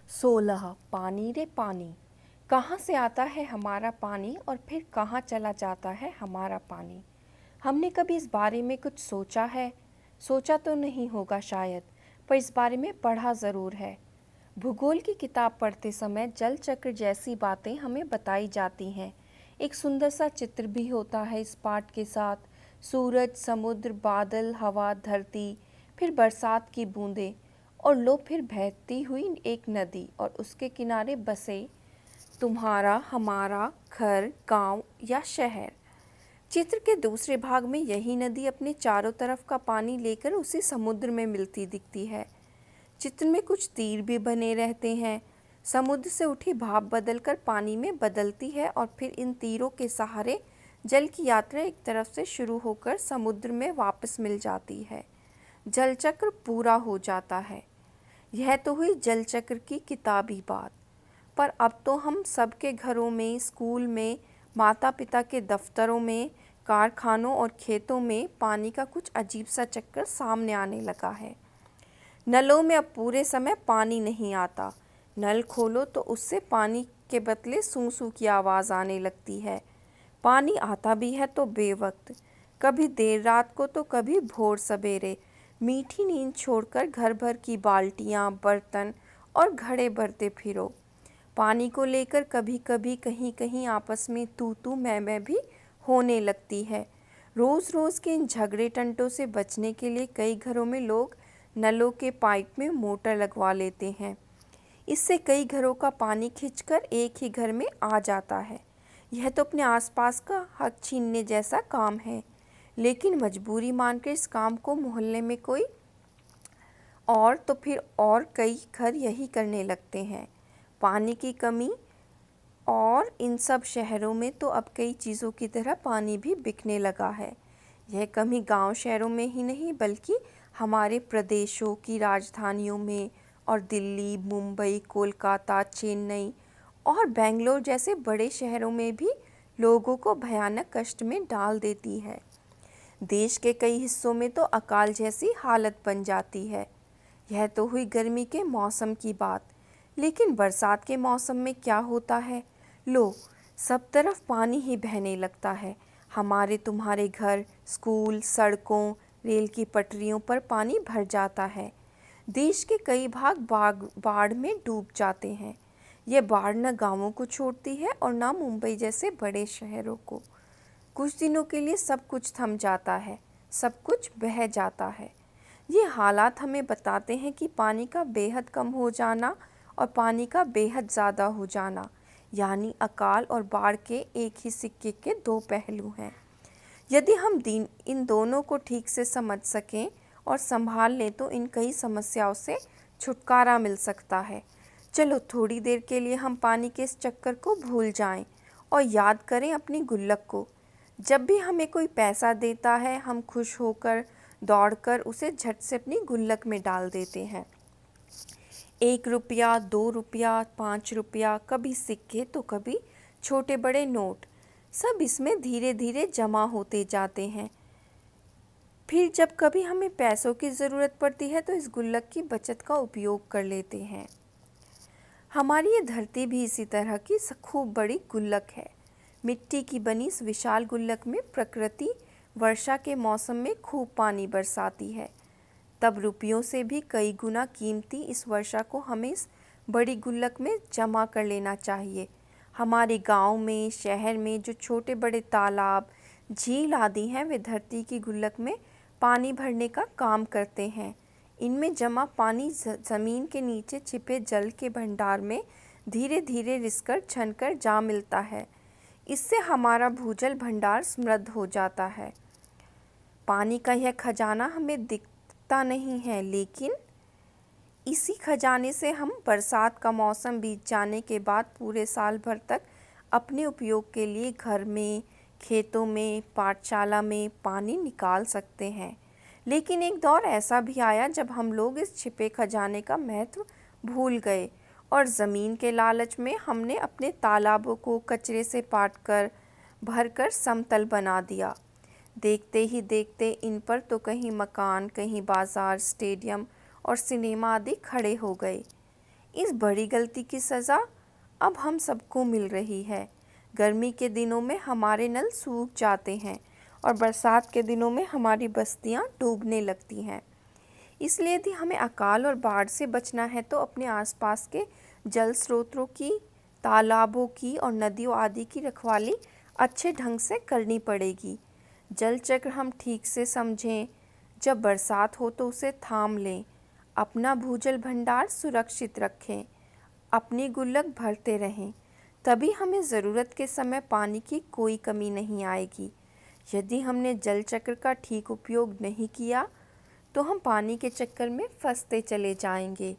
16 पानी रे पानी। कहाँ से आता है हमारा पानी और फिर कहाँ चला जाता है हमारा पानी। हमने कभी इस बारे में कुछ सोचा है? सोचा तो नहीं होगा शायद, पर इस बारे में पढ़ा ज़रूर है। भूगोल की किताब पढ़ते समय जल चक्र जैसी बातें हमें बताई जाती हैं। एक सुंदर सा चित्र भी होता है इस पाठ के साथ। सूरज, समुद्र, बादल, हवा, धरती, फिर बरसात की बूंदें और लो फिर बहती हुई एक नदी और उसके किनारे बसे तुम्हारा हमारा घर, गांव या शहर। चित्र के दूसरे भाग में यही नदी अपने चारों तरफ का पानी लेकर उसी समुद्र में मिलती दिखती है। चित्र में कुछ तीर भी बने रहते हैं। समुद्र से उठी भाप बदलकर पानी में बदलती है और फिर इन तीरों के सहारे जल की यात्रा एक तरफ से शुरू होकर समुद्र में वापस मिल जाती है। जल चक्र पूरा हो जाता है। यह तो हुई जल चक्र की किताबी बात, पर अब तो हम सबके घरों में, स्कूल में, माता पिता के दफ्तरों में, कारखानों और खेतों में पानी का कुछ अजीब सा चक्कर सामने आने लगा है। नलों में अब पूरे समय पानी नहीं आता। नल खोलो तो उससे पानी के बदले सूं सूं की आवाज़ आने लगती है। पानी आता भी है तो बेवक्त, कभी देर रात को तो कभी भोर सवेरे। मीठी नींद छोड़कर घर भर की बाल्टियाँ, बर्तन और घड़े भरते फिरो। पानी को लेकर कभी कभी कहीं कहीं आपस में तू तू मैं भी होने लगती है। रोज़ रोज़ के इन झगड़े टंटों से बचने के लिए कई घरों में लोग नलों के पाइप में मोटर लगवा लेते हैं। इससे कई घरों का पानी खींचकर एक ही घर में आ जाता है। यह तो अपने आसपास का हक छीनने जैसा काम है, लेकिन मजबूरी मानकर इस काम को मोहल्ले में कोई और तो फिर और कई घर यही करने लगते हैं। पानी की कमी और इन सब शहरों में तो अब कई चीज़ों की तरह पानी भी बिकने लगा है। यह कमी गांव शहरों में ही नहीं बल्कि हमारे प्रदेशों की राजधानियों में और दिल्ली, मुंबई, कोलकाता, चेन्नई और बेंगलोर जैसे बड़े शहरों में भी लोगों को भयानक कष्ट में डाल देती है। देश के कई हिस्सों में तो अकाल जैसी हालत बन जाती है। यह तो हुई गर्मी के मौसम की बात, लेकिन बरसात के मौसम में क्या होता है? लो, सब तरफ पानी ही बहने लगता है। हमारे तुम्हारे घर, स्कूल, सड़कों, रेल की पटरियों पर पानी भर जाता है। देश के कई भाग बाढ़ में डूब जाते हैं। ये बाढ़ न गांवों को छोड़ती है और न मुंबई जैसे बड़े शहरों को। कुछ दिनों के लिए सब कुछ थम जाता है, सब कुछ बह जाता है। ये हालात हमें बताते हैं कि पानी का बेहद कम हो जाना और पानी का बेहद ज़्यादा हो जाना, यानी अकाल और बाढ़ के एक ही सिक्के के दो पहलू हैं। यदि हम इन दोनों को ठीक से समझ सकें और संभाल लें तो इन कई समस्याओं से छुटकारा मिल सकता है। चलो थोड़ी देर के लिए हम पानी के इस चक्कर को भूल जाएं और याद करें अपनी गुल्लक को। जब भी हमें कोई पैसा देता है, हम खुश होकर दौड़कर उसे झट से अपनी गुल्लक में डाल देते हैं। 1 रुपया, 2 रुपया, 5 रुपया, कभी सिक्के तो कभी छोटे बड़े नोट, सब इसमें धीरे धीरे जमा होते जाते हैं। फिर जब कभी हमें पैसों की ज़रूरत पड़ती है तो इस गुल्लक की बचत का उपयोग कर लेते हैं। हमारी ये धरती भी इसी तरह की खूब बड़ी गुल्लक है। मिट्टी की बनी इस विशाल गुल्लक में प्रकृति वर्षा के मौसम में खूब पानी बरसाती है। तब रुपयों से भी कई गुना कीमती इस वर्षा को हमें इस बड़ी गुल्लक में जमा कर लेना चाहिए। हमारे गांव में, शहर में जो छोटे बड़े तालाब, झील आदि हैं, वे धरती की गुल्लक में पानी भरने का काम करते हैं। इनमें जमा पानी ज़मीन के नीचे छिपे जल के भंडार में धीरे धीरे रिसकर छनकर जा मिलता है। इससे हमारा भूजल भंडार समृद्ध हो जाता है। पानी का यह खजाना हमें दिखता नहीं है, लेकिन इसी खजाने से हम बरसात का मौसम बीत जाने के बाद पूरे साल भर तक अपने उपयोग के लिए घर में, खेतों में, पाठशाला में पानी निकाल सकते हैं। लेकिन एक दौर ऐसा भी आया जब हम लोग इस छिपे खजाने का महत्व भूल गए और ज़मीन के लालच में हमने अपने तालाबों को कचरे से पाटकर भरकर समतल बना दिया। देखते ही देखते इन पर तो कहीं मकान, कहीं बाजार, स्टेडियम और सिनेमा आदि खड़े हो गए। इस बड़ी गलती की सज़ा अब हम सबको मिल रही है। गर्मी के दिनों में हमारे नल सूख जाते हैं और बरसात के दिनों में हमारी बस्तियां डूबने लगती हैं। इसलिए यदि हमें अकाल और बाढ़ से बचना है तो अपने आसपास के जल स्रोतों की, तालाबों की और नदियों आदि की रखवाली अच्छे ढंग से करनी पड़ेगी। जल चक्र हम ठीक से समझें, जब बरसात हो तो उसे थाम लें, अपना भूजल भंडार सुरक्षित रखें, अपनी गुल्लक भरते रहें, तभी हमें ज़रूरत के समय पानी की कोई कमी नहीं आएगी। यदि हमने जल चक्र का ठीक उपयोग नहीं किया तो हम पानी के चक्कर में फंसते चले जाएंगे।